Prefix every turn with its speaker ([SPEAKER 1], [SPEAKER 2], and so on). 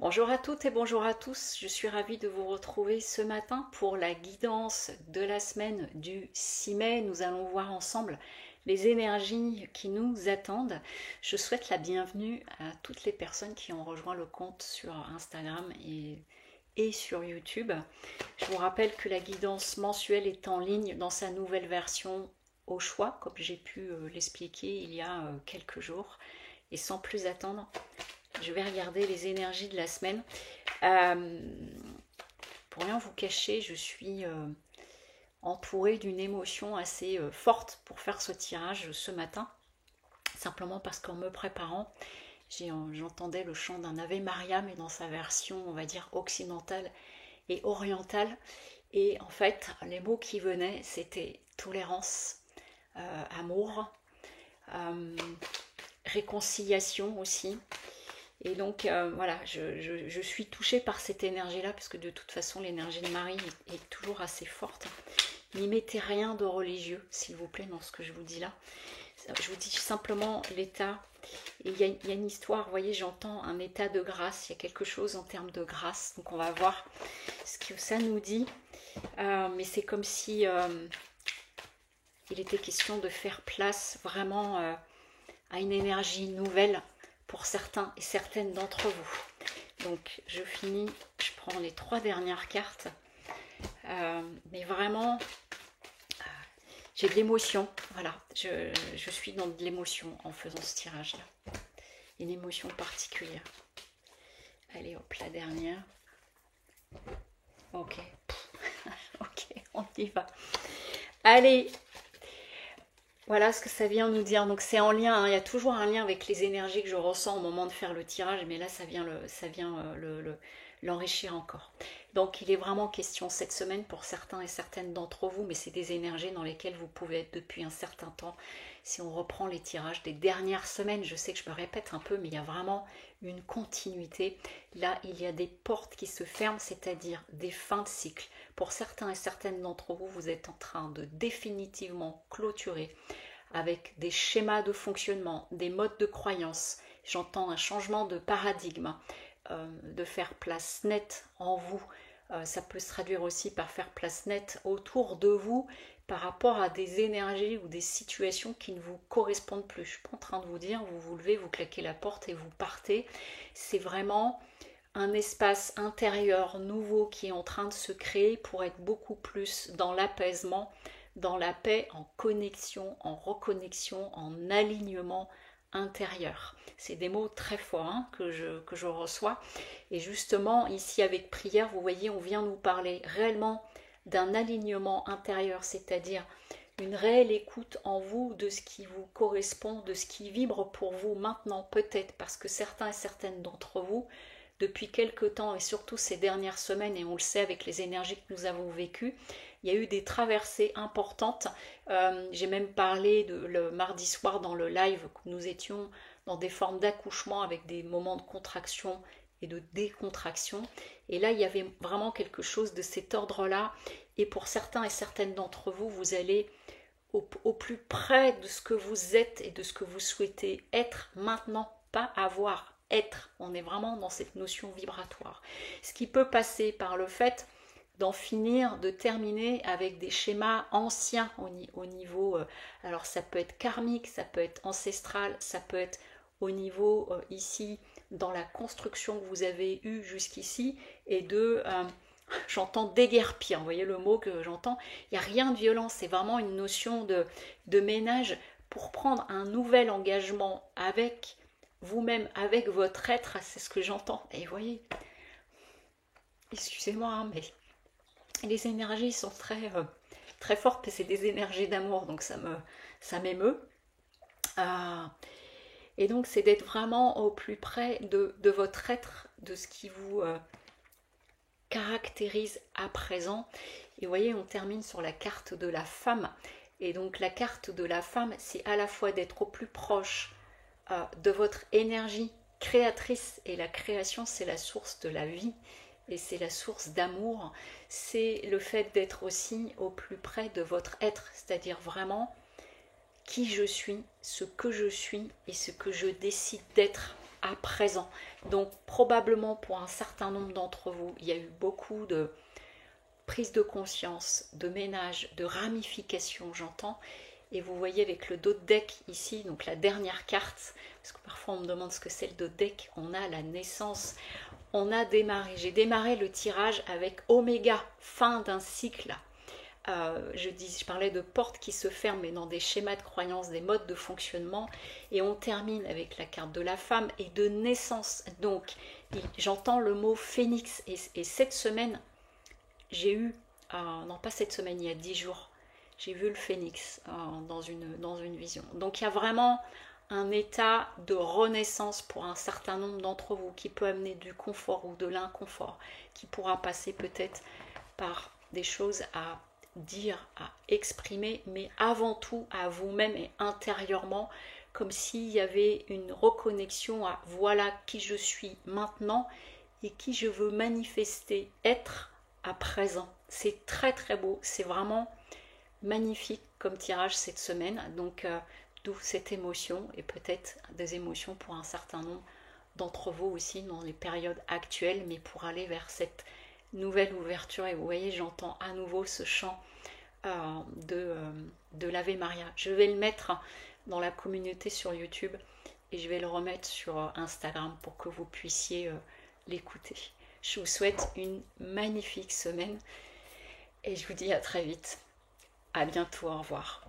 [SPEAKER 1] Bonjour à toutes et bonjour à tous, je suis ravie de vous retrouver ce matin pour la guidance de la semaine du 6 mai. Nous allons voir ensemble les énergies qui nous attendent. Je souhaite la bienvenue à toutes les personnes qui ont rejoint le compte sur Instagram et sur YouTube. Je vous rappelle que la guidance mensuelle est en ligne dans sa nouvelle version au choix, comme j'ai pu l'expliquer il y a quelques jours. Et sans plus attendre, je vais regarder les énergies de la semaine. Pour rien vous cacher, je suis entourée d'une émotion assez forte pour faire ce tirage ce matin. Simplement parce qu'en me préparant, j'entendais le chant d'un Ave Maria, mais dans sa version, on va dire, occidentale et orientale. Et en fait, les mots qui venaient, c'était tolérance, amour, réconciliation aussi. Et donc voilà, je suis touchée par cette énergie-là, parce que de toute façon, l'énergie de Marie est toujours assez forte. N'y mettez rien de religieux, s'il vous plaît, dans ce que je vous dis là. Je vous dis simplement l'état. Et il y a une histoire, vous voyez, j'entends un état de grâce, il y a quelque chose en termes de grâce. Donc on va voir ce que ça nous dit. Mais c'est comme si il était question de faire place vraiment à une énergie nouvelle pour certains et certaines d'entre vous. Donc je finis, je prends les 3 dernières cartes, mais vraiment j'ai de l'émotion, voilà, je suis dans de l'émotion en faisant ce tirage là, une émotion particulière. Allez hop, la dernière, ok, ok, on y va, allez. Voilà ce que ça vient nous dire. Donc c'est en lien, hein. Il y a toujours un lien avec les énergies que je ressens au moment de faire le tirage, mais là ça vient l'enrichir encore. Donc il est vraiment question cette semaine pour certains et certaines d'entre vous, mais c'est des énergies dans lesquelles vous pouvez être depuis un certain temps. Si on reprend les tirages des dernières semaines, je sais que je me répète un peu, mais il y a vraiment une continuité. Là, il y a des portes qui se ferment, c'est-à-dire des fins de cycle. Pour certains et certaines d'entre vous, vous êtes en train de définitivement clôturer avec des schémas de fonctionnement, des modes de croyance. J'entends un changement de paradigme, de faire place nette en vous. Ça peut se traduire aussi par faire place nette autour de vous par rapport à des énergies ou des situations qui ne vous correspondent plus. Je ne suis pas en train de vous dire, vous vous levez, vous claquez la porte et vous partez. C'est vraiment un espace intérieur nouveau qui est en train de se créer pour être beaucoup plus dans l'apaisement, dans la paix, en connexion, en reconnexion, en alignement intérieur. C'est des mots très forts, hein, que je reçois. Et justement, ici avec prière, vous voyez, on vient nous parler réellement d'un alignement intérieur, c'est-à-dire une réelle écoute en vous de ce qui vous correspond, de ce qui vibre pour vous maintenant, peut-être parce que certains et certaines d'entre vous, depuis quelque temps et surtout ces dernières semaines, et on le sait avec les énergies que nous avons vécues, il y a eu des traversées importantes. J'ai même parlé le mardi soir dans le live que nous étions dans des formes d'accouchement avec des moments de contraction et de décontraction. Et là, il y avait vraiment quelque chose de cet ordre-là. Et pour certains et certaines d'entre vous, vous allez au plus près de ce que vous êtes et de ce que vous souhaitez être maintenant, pas avoir, être. On est vraiment dans cette notion vibratoire. Ce qui peut passer par le fait d'en finir, de terminer avec des schémas anciens au niveau, alors ça peut être karmique, ça peut être ancestral, ça peut être au niveau ici dans la construction que vous avez eue jusqu'ici et j'entends déguerpir, vous voyez le mot que j'entends, il n'y a rien de violent, c'est vraiment une notion de ménage pour prendre un nouvel engagement avec vous-même, avec votre être, c'est ce que j'entends. Et vous voyez, excusez-moi, hein, mais les énergies sont très fortes, et c'est des énergies d'amour, donc ça m'émeut. Et donc c'est d'être vraiment au plus près de votre être, de ce qui vous caractérise à présent. Et vous voyez, on termine sur la carte de la femme. Et donc la carte de la femme, c'est à la fois d'être au plus proche de votre énergie créatrice, et la création, c'est la source de la vie et c'est la source d'amour. C'est le fait d'être aussi au plus près de votre être, c'est-à-dire vraiment qui je suis, ce que je suis et ce que je décide d'être à présent. Donc probablement pour un certain nombre d'entre vous, il y a eu beaucoup de prise de conscience, de ménage, de ramification, j'entends. Et vous voyez avec le dos de deck ici, donc la dernière carte, parce que parfois on me demande ce que c'est le dos de deck, on a la naissance, on a démarré. J'ai démarré le tirage avec Oméga, fin d'un cycle. Je parlais de portes qui se ferment, mais dans des schémas de croyances, des modes de fonctionnement. Et on termine avec la carte de la femme et de naissance. Donc, j'entends le mot phénix. Et cette semaine, j'ai eu, non pas cette semaine, il y a 10 jours, j'ai vu le phénix dans une vision. Donc, il y a vraiment un état de renaissance pour un certain nombre d'entre vous qui peut amener du confort ou de l'inconfort, qui pourra passer peut-être par des choses à dire, à exprimer, mais avant tout à vous-même et intérieurement, comme s'il y avait une reconnexion à voilà qui je suis maintenant et qui je veux manifester, être à présent. C'est très très beau, c'est vraiment magnifique comme tirage cette semaine, donc d'où cette émotion et peut-être des émotions pour un certain nombre d'entre vous aussi dans les périodes actuelles, mais pour aller vers cette nouvelle ouverture. Et vous voyez, j'entends à nouveau ce chant de l'Ave Maria. Je vais le mettre dans la communauté sur YouTube et je vais le remettre sur Instagram pour que vous puissiez l'écouter. Je vous souhaite une magnifique semaine et je vous dis à très vite. À bientôt, au revoir.